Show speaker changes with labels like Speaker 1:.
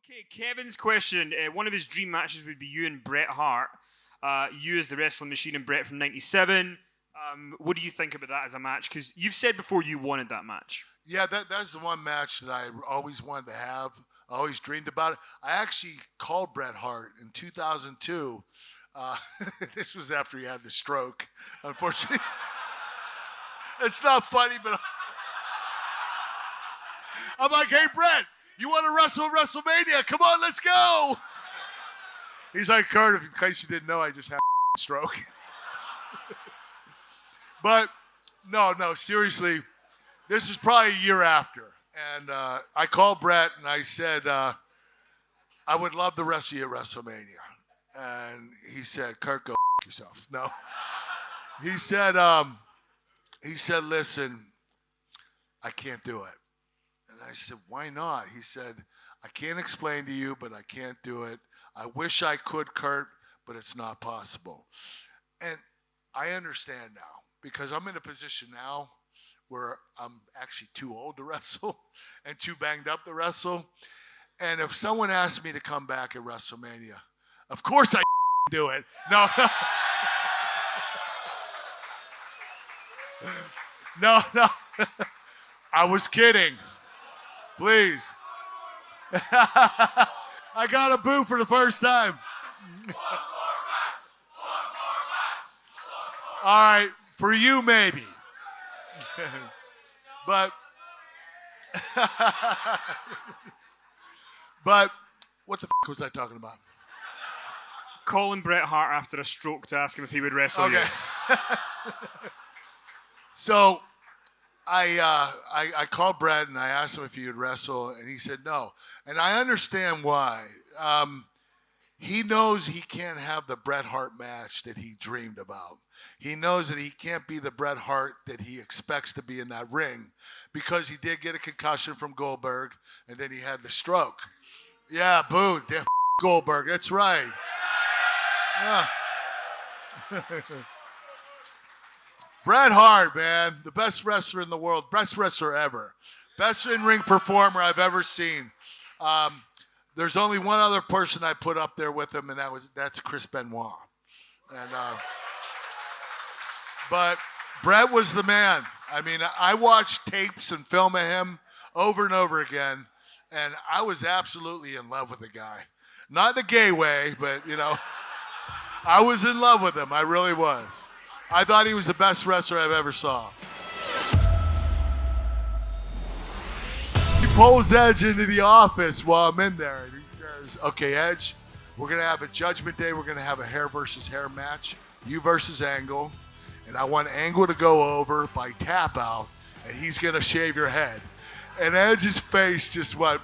Speaker 1: Okay, Kevin's question. One of his dream matches would be you and Bret Hart. You as the wrestling machine and Bret from '97. What do you think about that as a match? Because you've said before you wanted that match.
Speaker 2: Yeah, that's the one match that I always wanted to have. I always dreamed about it. I actually called Bret Hart in 2002. This was after he had the stroke, unfortunately. It's not funny, but I'm like, hey, Bret, you want to wrestle WrestleMania? Come on, let's go. He's like, Kurt, in case you didn't know, I just had a stroke. But no, seriously, this is probably a year after. And I called Bret and I said, I would love to wrestle you at WrestleMania. And he said, Kurt, go yourself. No. He said, listen, I can't do it. And I said, why not? He said, I can't explain to you, but I can't do it. I wish I could, Kurt, but it's not possible. And I understand now because I'm in a position now where I'm actually too old to wrestle and too banged up to wrestle. And if someone asked me to come back at WrestleMania, of course I do it. No. No. I was kidding. Please. I got a boo for the first time. All right, for you maybe. But what the was I talking about?
Speaker 1: Calling Bret Hart after a stroke to ask him if he would wrestle you.
Speaker 2: So I called Bret and I asked him if he would wrestle, and he said no. And I understand why. He knows he can't have the Bret Hart match that he dreamed about. He knows that he can't be the Bret Hart that he expects to be in that ring because he did get a concussion from Goldberg, and then he had the stroke. Yeah, boo, Goldberg, that's right. Yeah. Bret Hart, man, the best wrestler in the world, best wrestler ever, best in-ring performer I've ever seen. There's only one other person I put up there with him, and that's Chris Benoit. And but Bret was the man. I mean, I watched tapes and film of him over and over again, and I was absolutely in love with the guy. Not in a gay way, but I was in love with him. I really was. I thought he was the best wrestler I've ever saw. He pulls Edge into the office while I'm in there, and he says, okay, Edge, we're going to have a Judgment Day. We're going to have a hair versus hair match, you versus Angle, and I want Angle to go over by tap out, and he's going to shave your head. And Edge's face just went